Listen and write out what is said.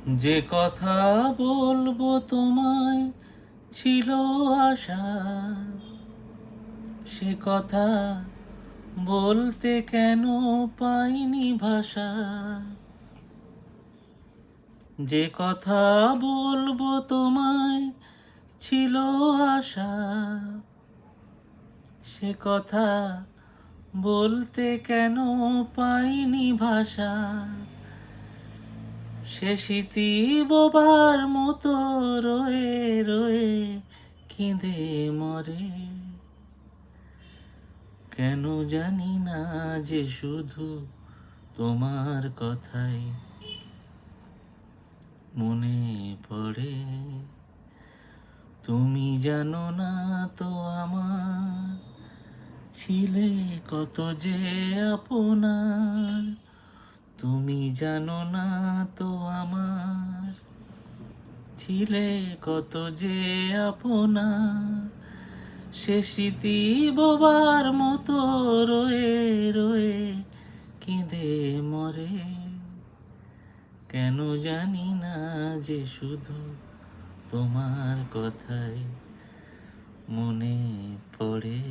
যে কথা বলবো তোমায় ছিল আশা, সে কথা বলতে কেন পাইনি ভাষা। যে কথা বলবো তোমায় ছিল আশা, সে কথা বলতে কেন পাইনি ভাষা। সে স্মৃতি বোবার মতো রয়ে রয়ে কেঁদে মরে। কেন জানি না যে শুধু তোমার কথাই মনে পড়ে। তুমি জানো না তো আমার ছিলে কত যে আপনার। তুমি জানো না তো আমার ছিলে কত যে আপনার। সে স্মৃতি বোবার মতো রয়ে রয়ে কেঁদে মরে। কেন জানি না যে শুধু তোমার কথাই মনে পড়ে।